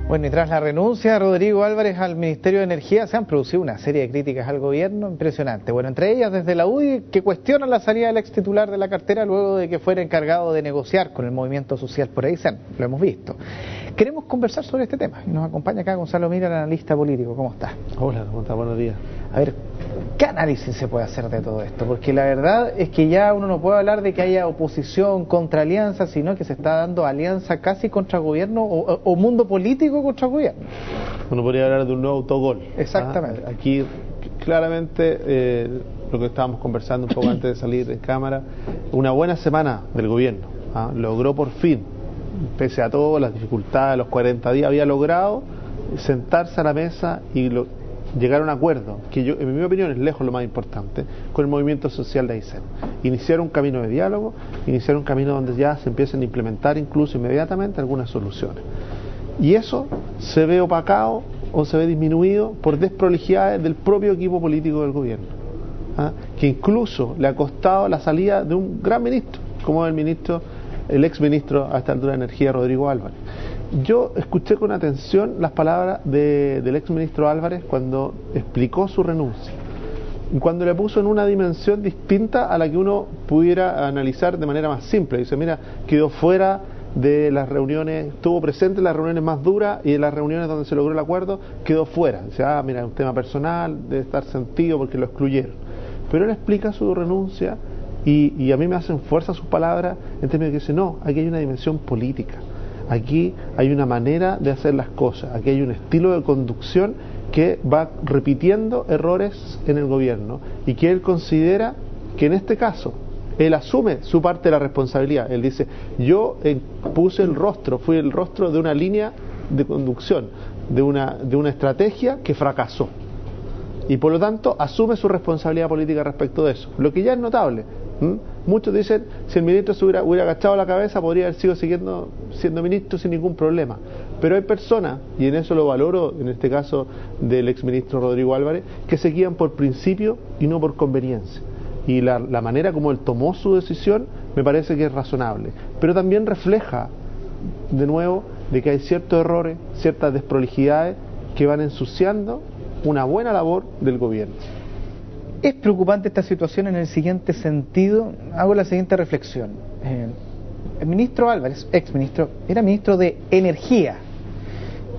Bueno, y tras la renuncia de Rodrigo Álvarez al Ministerio de Energía se han producido una serie de críticas al gobierno impresionantes. Bueno, entre ellas desde la UDI, que cuestionan la salida del ex titular de la cartera luego de que fuera encargado de negociar con el movimiento social por Aysén. Lo hemos visto. Queremos conversar sobre este tema. Nos acompaña acá Gonzalo Mira, el analista político. ¿Cómo está? Hola, ¿cómo está? Buenos días. A ver, ¿qué análisis se puede hacer de todo esto? Porque la verdad es que ya uno no puede hablar de que haya oposición contra alianza, sino que se está dando alianza casi contra gobierno o mundo político contra gobierno. Uno podría hablar de un nuevo autogol. Exactamente. Aquí claramente lo que estábamos conversando un poco antes de salir en cámara, una buena semana del gobierno. Logró por fin, pese a todas las dificultades, los 40 días, había logrado sentarse a la mesa y llegar a un acuerdo, que yo, en mi opinión, es lejos lo más importante, con el movimiento social de Aysén. Iniciar un camino de diálogo, iniciar un camino donde ya se empiecen a implementar incluso inmediatamente algunas soluciones. Y eso se ve opacado o se ve disminuido por desprolijidades del propio equipo político del gobierno, que incluso le ha costado la salida de un gran ministro, como el ex ministro a esta altura de Energía, Rodrigo Álvarez. Yo escuché con atención las palabras del ex ministro Álvarez cuando explicó su renuncia, y cuando le puso en una dimensión distinta a la que uno pudiera analizar de manera más simple. Dice, mira, quedó fuera de las reuniones, estuvo presente en las reuniones más duras y en las reuniones donde se logró el acuerdo quedó fuera. Dice, mira, es un tema personal, debe estar sentido porque lo excluyeron. Pero él explica su renuncia y a mí me hacen fuerza sus palabras en términos de que dice, no, aquí hay una dimensión política, aquí hay una manera de hacer las cosas, aquí hay un estilo de conducción que va repitiendo errores en el gobierno y que él considera que en este caso él asume su parte de la responsabilidad. Él dice, yo puse el rostro, fui el rostro de una línea de conducción, de una estrategia que fracasó. Y por lo tanto asume su responsabilidad política respecto de eso. Lo que ya es notable. Muchos dicen, si el ministro se hubiera agachado la cabeza, podría haber sido siendo ministro sin ningún problema. Pero hay personas, y en eso lo valoro, en este caso del exministro Rodrigo Álvarez, que se guían por principio y no por conveniencia. Y la manera como él tomó su decisión me parece que es razonable. Pero también refleja, de nuevo, de que hay ciertos errores, ciertas desprolijidades que van ensuciando una buena labor del gobierno. Es preocupante esta situación en el siguiente sentido. Hago la siguiente reflexión. El ministro Álvarez, exministro, era ministro de Energía.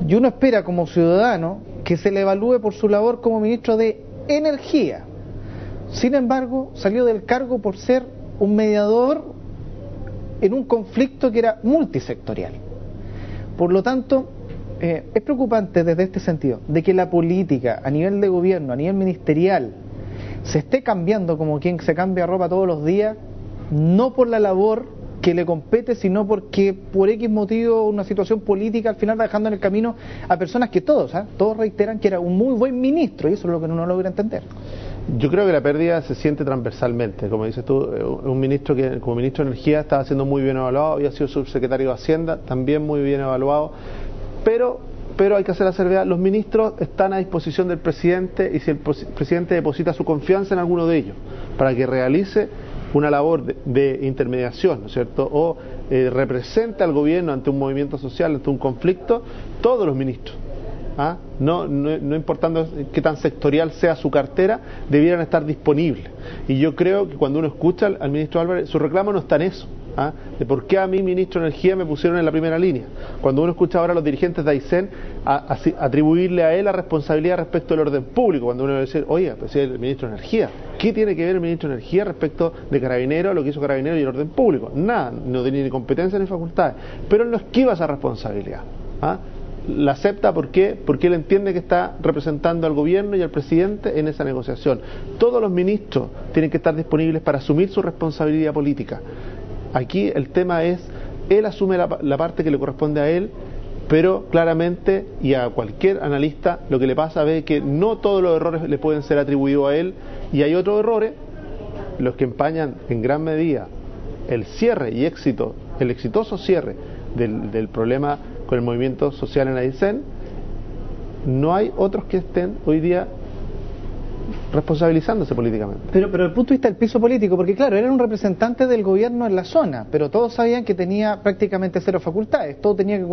Y uno espera como ciudadano que se le evalúe por su labor como ministro de Energía. Sin embargo, salió del cargo por ser un mediador en un conflicto que era multisectorial. Por lo tanto, es preocupante desde este sentido, de que la política a nivel de gobierno, a nivel ministerial, se esté cambiando como quien se cambia ropa todos los días, no por la labor que le compete, sino porque por X motivo, una situación política, al final va dejando en el camino a personas que todos reiteran que era un muy buen ministro, y eso es lo que uno no logra entender. Yo creo que la pérdida se siente transversalmente, como dices tú, un ministro que como ministro de Energía estaba siendo muy bien evaluado, había sido subsecretario de Hacienda, también muy bien evaluado, pero hay que hacer la salvedad, los ministros están a disposición del presidente y si el presidente deposita su confianza en alguno de ellos para que realice una labor de intermediación, ¿no es cierto?, o represente al gobierno ante un movimiento social, ante un conflicto, todos los ministros, no importando qué tan sectorial sea su cartera, debieran estar disponibles. Y yo creo que cuando uno escucha al ministro Álvarez, su reclamo no está en eso, de por qué a mí, ministro de Energía, me pusieron en la primera línea. Cuando uno escucha ahora a los dirigentes de Aysén atribuirle a él la responsabilidad respecto del orden público, cuando uno dice, oye, pues es el ministro de Energía, ¿qué tiene que ver el ministro de Energía respecto de Carabineros, lo que hizo Carabineros y el orden público? Nada, no tiene ni competencia ni facultades, pero él no esquiva esa responsabilidad, la acepta porque él entiende que está representando al gobierno y al presidente en esa negociación. Todos los ministros tienen que estar disponibles para asumir su responsabilidad política. Aquí el tema es, él asume la parte que le corresponde a él, pero claramente, y a cualquier analista, lo que le pasa ve que no todos los errores le pueden ser atribuidos a él, y hay otros errores, los que empañan en gran medida el cierre y el exitoso cierre del problema con el movimiento social en Aysén. No hay otros que estén hoy día responsabilizándose políticamente. Pero el punto de vista del piso político, porque claro, era un representante del gobierno en la zona, pero todos sabían que tenía prácticamente cero facultades, todo tenía que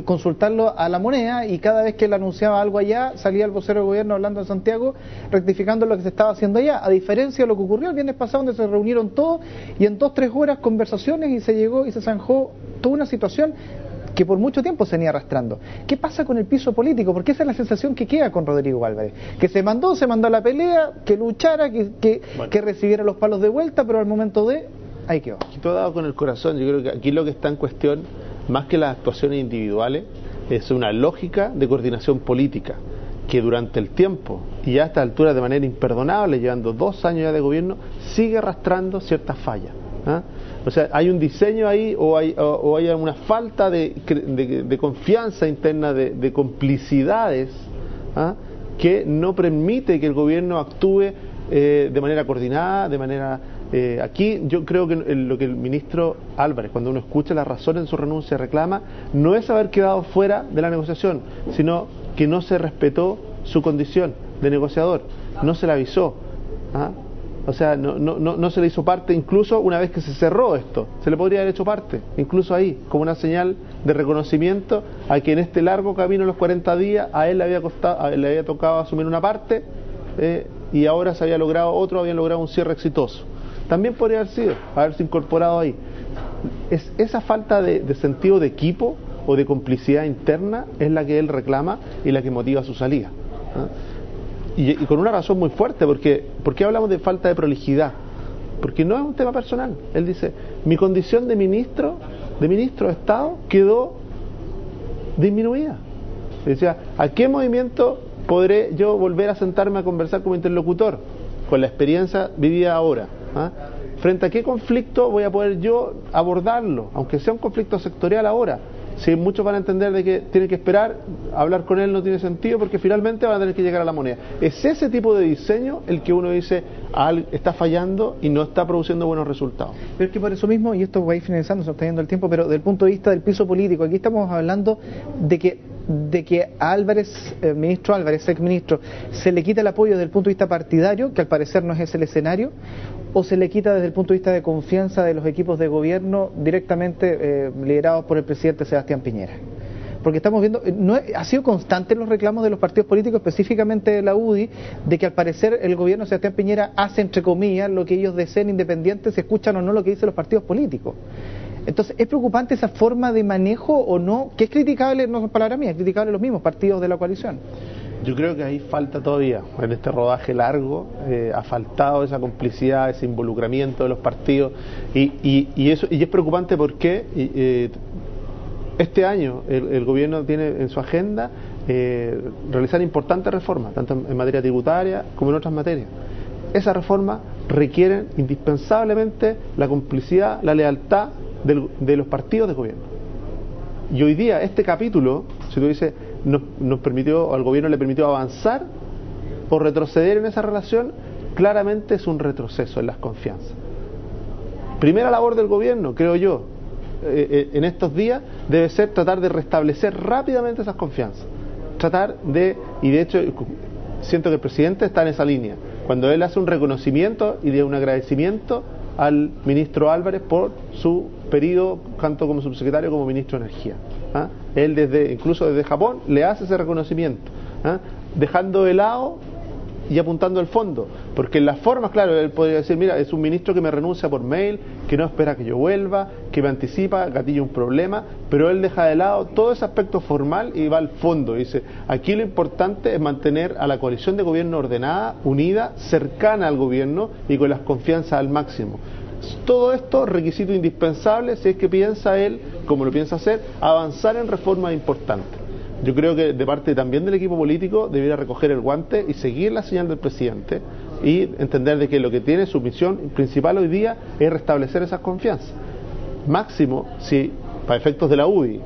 consultarlo a la moneda, y cada vez que él anunciaba algo allá, salía el vocero del gobierno hablando en Santiago, rectificando lo que se estaba haciendo allá, a diferencia de lo que ocurrió el viernes pasado, donde se reunieron todos, y en 2-3 horas conversaciones, y se llegó y se zanjó toda una situación que por mucho tiempo se venía arrastrando. ¿Qué pasa con el piso político? Porque esa es la sensación que queda con Rodrigo Álvarez, que se mandó a la pelea, que luchara, que recibiera los palos de vuelta, pero al momento de... ahí quedó. Todo dado con el corazón. Yo creo que aquí lo que está en cuestión, más que las actuaciones individuales, es una lógica de coordinación política, que durante el tiempo, y ya a esta altura de manera imperdonable, llevando 2 años ya de gobierno, sigue arrastrando ciertas fallas. ¿Ah? O sea, hay un diseño ahí, o hay una falta de confianza interna, de complicidades, ¿ah? Que no permite que el gobierno actúe de manera coordinada, de manera... aquí yo creo que lo que el ministro Álvarez, cuando uno escucha las razones de su renuncia, reclama, no es haber quedado fuera de la negociación, sino que no se respetó su condición de negociador, no se le avisó, ¿ah? O sea, no se le hizo parte, incluso una vez que se cerró esto, se le podría haber hecho parte, incluso ahí, como una señal de reconocimiento a que en este largo camino de los 40 días a él le había tocado asumir una parte, y ahora se había logrado habían logrado un cierre exitoso. También podría haberse incorporado ahí. Esa falta de sentido de equipo o de complicidad interna es la que él reclama y la que motiva su salida, ¿ah? Y con una razón muy fuerte, porque ¿por qué hablamos de falta de prolijidad? Porque no es un tema personal. Él dice, mi condición de ministro de Estado quedó disminuida. Decía, ¿a qué movimiento podré yo volver a sentarme a conversar como interlocutor? Con la experiencia vivida ahora, ¿ah? ¿Frente a qué conflicto voy a poder yo abordarlo? Aunque sea un conflicto sectorial ahora. Si muchos van a entender de que tienen que esperar, hablar con él no tiene sentido, porque finalmente van a tener que llegar a la moneda. Es ese tipo de diseño el que uno dice, está fallando y no está produciendo buenos resultados. Pero es que por eso mismo, y esto va a ir finalizando, se nos está yendo el tiempo, pero desde el punto de vista del piso político, aquí estamos hablando de que a Álvarez, ministro Álvarez, exministro, se le quita el apoyo desde el punto de vista partidario, que al parecer no es ese el escenario, o se le quita desde el punto de vista de confianza de los equipos de gobierno directamente liderados por el presidente Sebastián Piñera. Porque estamos viendo, ha sido constante en los reclamos de los partidos políticos, específicamente de la UDI, de que al parecer el gobierno de Sebastián Piñera hace, entre comillas, lo que ellos deseen, independientes si escuchan o no lo que dicen los partidos políticos. Entonces, ¿es preocupante esa forma de manejo o no? Que es criticable, no son palabras mías, es criticable los mismos partidos de la coalición. Yo creo que ahí falta todavía, en este rodaje largo, ha faltado esa complicidad, ese involucramiento de los partidos, y es preocupante porque este año el gobierno tiene en su agenda realizar importantes reformas, tanto en materia tributaria como en otras materias. Esas reformas requieren indispensablemente la complicidad, la lealtad de los partidos de gobierno. Y hoy día este capítulo, si tú dices, nos permitió, al gobierno le permitió avanzar o retroceder en esa relación, claramente es un retroceso en las confianzas. Primera labor del gobierno, creo yo, en estos días, debe ser tratar de restablecer rápidamente esas confianzas. Y de hecho, siento que el presidente está en esa línea. Cuando él hace un reconocimiento y de un agradecimiento al ministro Álvarez por su periodo, tanto como subsecretario como ministro de Energía. ¿Ah? Él incluso desde Japón le hace ese reconocimiento, ¿ah? Dejando de lado y apuntando al fondo, porque en las formas, claro, él podría decir, mira, es un ministro que me renuncia por mail, que no espera que yo vuelva, que me anticipa, gatilla un problema, pero él deja de lado todo ese aspecto formal y va al fondo. Dice, aquí lo importante es mantener a la coalición de gobierno ordenada, unida, cercana al gobierno y con las confianzas al máximo. Todo esto requisito indispensable si es que piensa él, como lo piensa hacer, avanzar en reformas importantes. Yo creo que de parte también del equipo político debiera recoger el guante y seguir la señal del presidente y entender de que lo que tiene su misión principal hoy día es restablecer esas confianzas. Máximo si, para efectos de la UDI,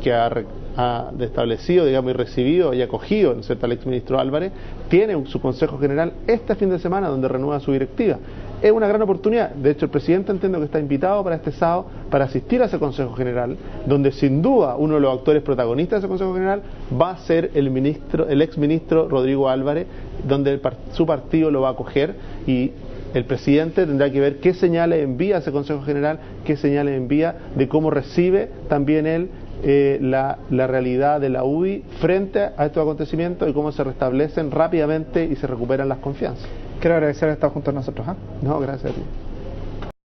que ha establecido, digamos, y recibido y acogido, ¿no es cierto?, al exministro Álvarez, tiene su Consejo General este fin de semana donde renueva su directiva. es una gran oportunidad. De hecho, el presidente entiendo que está invitado para este sábado para asistir a ese Consejo General, donde sin duda uno de los actores protagonistas de ese Consejo General va a ser el exministro Rodrigo Álvarez, donde su partido lo va a acoger, y el presidente tendrá que ver qué señales envía a ese Consejo General, qué señales envía de cómo recibe también él la realidad de la UDI frente a estos acontecimientos y cómo se restablecen rápidamente y se recuperan las confianzas. Quiero agradecer haber estado junto a nosotros. No, gracias a ti.